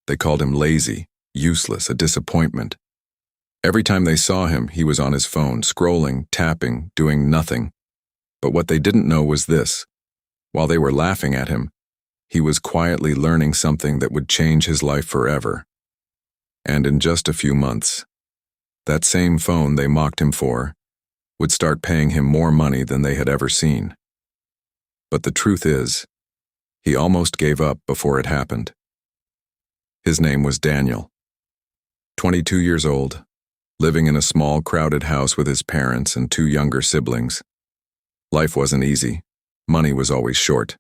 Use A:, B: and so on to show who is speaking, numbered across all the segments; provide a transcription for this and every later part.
A: They called him lazy, useless, a disappointment. Every time they saw him, he was on his phone, scrolling, tapping, doing nothing. But what they didn't know was this. While they were laughing at him, he was quietly learning something that would change his life forever. And in just a few months, that same phone they mocked him for would start paying him more money than they had ever seen. But the truth is, he almost gave up before it happened. His name was Daniel. 22 years old, living in a small, crowded house with his parents and two younger siblings. Life wasn't easy. Money was always short.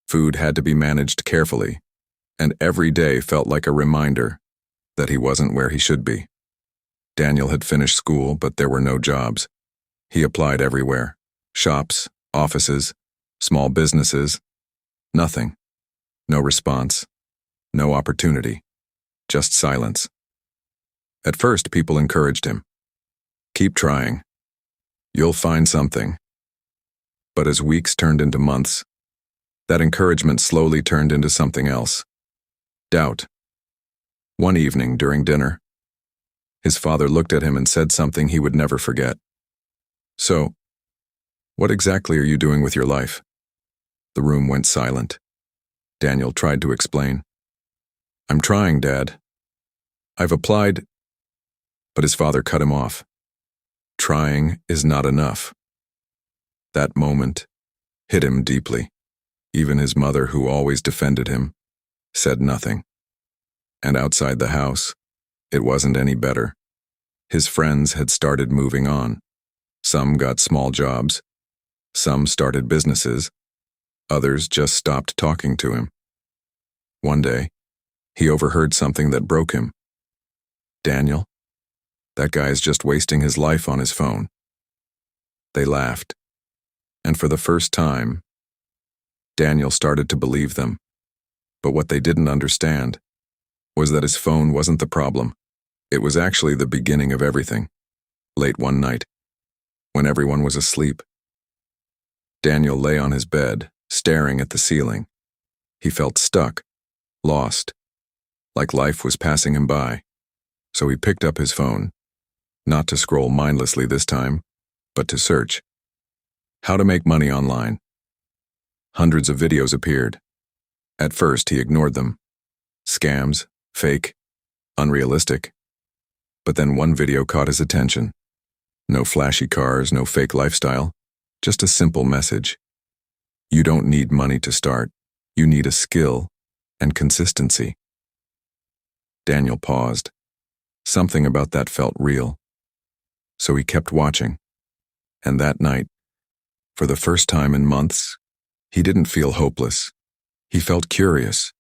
A: Food had to be managed carefully, and every day felt like a reminder that he wasn't where he should be. Daniel had finished school, but there were no jobs. He applied everywhere. Shops, offices, small businesses. Nothing. No response. No opportunity. Just silence. At first, people encouraged him. Keep trying. You'll find something. But as weeks turned into months, that encouragement slowly turned into something else. Doubt. One evening during dinner, his father looked at him and said something he would never forget. "So, what exactly are you doing with your life?" The room went silent. Daniel tried to explain. "I'm trying, Dad. I've applied," but his father cut him off. Trying is not enough. That moment hit him deeply. Even his mother, who always defended him, said nothing. And outside the house, it wasn't any better. His friends had started moving on. Some got small jobs. Some started businesses. Others just stopped talking to him. One day, he overheard something that broke him. "Daniel, that guy's just wasting his life on his phone." They laughed. And for the first time, Daniel started to believe them. But what they didn't understand was that his phone wasn't the problem. It was actually the beginning of everything. Late one night, when everyone was asleep, Daniel lay on his bed, staring at the ceiling. He felt stuck, lost, like life was passing him by. So he picked up his phone, not to scroll mindlessly this time, but to search. How to make money online. Hundreds of videos appeared. At first, he ignored them. Scams, fake, unrealistic. But then one video caught his attention. No flashy cars, no fake lifestyle, just a simple message. You don't need money to start. You need a skill and consistency. Daniel paused. Something about that felt real. So he kept watching. And that night, for the first time in months, he didn't feel hopeless. He felt curious.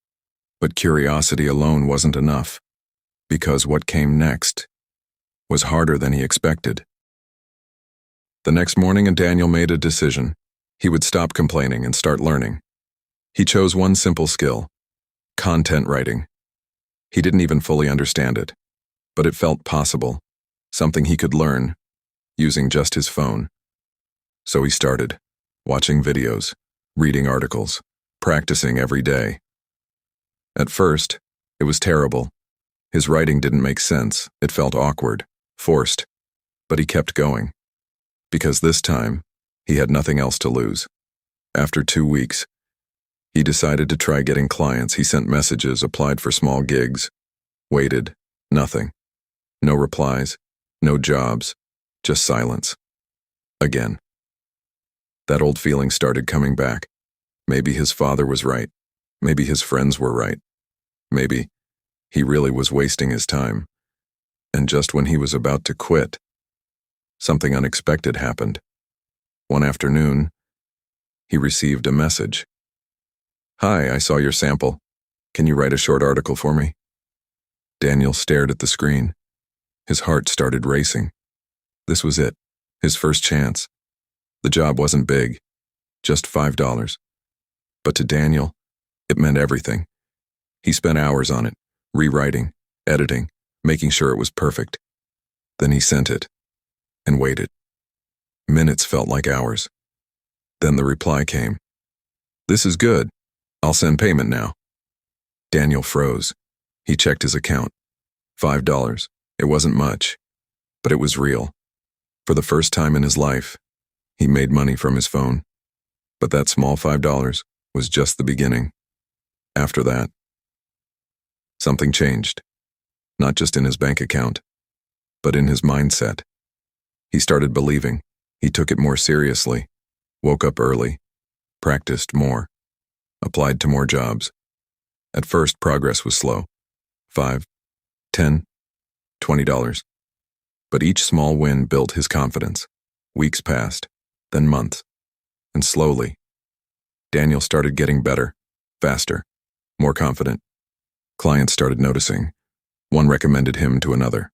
A: But curiosity alone wasn't enough, because what came next was harder than he expected. The next morning, Daniel made a decision. He would stop complaining and start learning. He chose one simple skill: content writing. He didn't even fully understand it, but it felt possible, something he could learn, using just his phone. So he started, watching videos, reading articles, practicing every day. At first, it was terrible. His writing didn't make sense. It felt awkward, forced. But he kept going. Because this time, he had nothing else to lose. After 2 weeks, he decided to try getting clients. He sent messages, applied for small gigs, waited, nothing. No replies, no jobs, just silence. Again. That old feeling started coming back. Maybe his father was right. Maybe his friends were right. Maybe he really was wasting his time. And just when he was about to quit, something unexpected happened. One afternoon, he received a message. "Hi, I saw your sample. Can you write a short article for me?" Daniel stared at the screen. His heart started racing. This was it, his first chance. The job wasn't big, just $5. But to Daniel, it meant everything. He spent hours on it, rewriting, editing, making sure it was perfect. Then he sent it, and waited. Minutes felt like hours. Then the reply came. "This is good. I'll send payment now." Daniel froze. He checked his account. $5. It wasn't much, but it was real. For the first time in his life, he made money from his phone. But that small $5 was just the beginning. After that, something changed. Not just in his bank account, but in his mindset. He started believing. He took it more seriously, woke up early, practiced more, applied to more jobs. At first, progress was slow. $5, $10, $20. But each small win built his confidence. Weeks passed, then months, and slowly, Daniel started getting better, faster, more confident. Clients started noticing. One recommended him to another,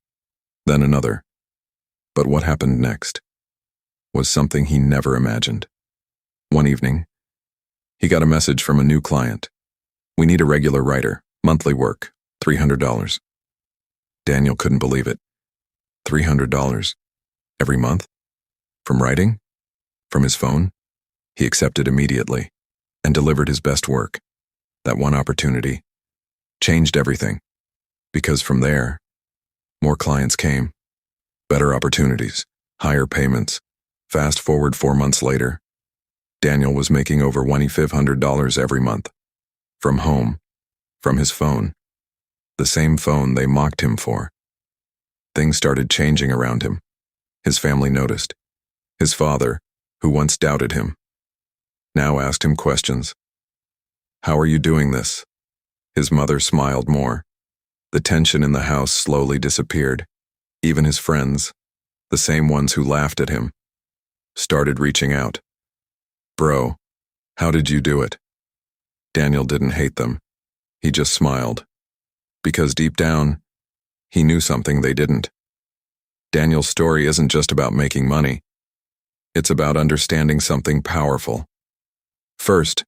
A: then another. But what happened next was something he never imagined. One evening, he got a message from a new client. "We need a regular writer, monthly work, $300. Daniel couldn't believe it. $300 every month? From writing? From his phone? He accepted immediately and delivered his best work. That one opportunity changed everything, because from there, more clients came, better opportunities, higher payments. Fast forward 4 months later, Daniel was making over $2,500 every month. From home, from his phone, the same phone they mocked him for. Things started changing around him. His family noticed. His father, who once doubted him, now asked him questions. "How are you doing this?" His mother smiled more. The tension in the house slowly disappeared. Even his friends, the same ones who laughed at him, started reaching out. "Bro, how did you do it?" Daniel didn't hate them. He just smiled. Because deep down, he knew something they didn't. Daniel's story isn't just about making money. It's about understanding something powerful. First,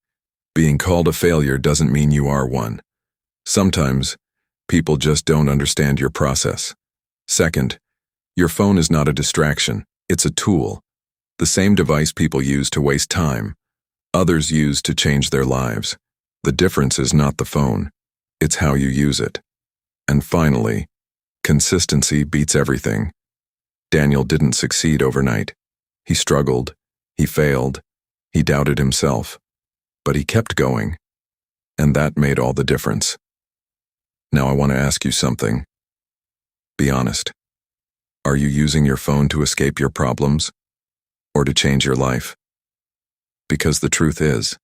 A: being called a failure doesn't mean you are one. Sometimes, people just don't understand your process. Second, your phone is not a distraction, it's a tool. The same device people use to waste time, others use to change their lives. The difference is not the phone, it's how you use it. And finally, consistency beats everything. Daniel didn't succeed overnight. He struggled, he failed, he doubted himself, but he kept going. And that made all the difference. Now I want to ask you something. Be honest. Are you using your phone to escape your problems or to change your life? Because the truth is,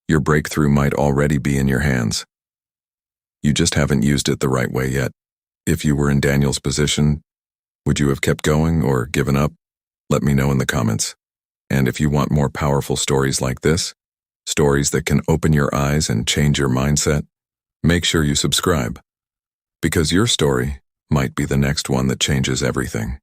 A: your breakthrough might already be in your hands. You just haven't used it the right way yet. If you were in Daniel's position, would you have kept going or given up? Let me know in the comments. And if you want more powerful stories like this, stories that can open your eyes and change your mindset, make sure you subscribe, because your story might be the next one that changes everything.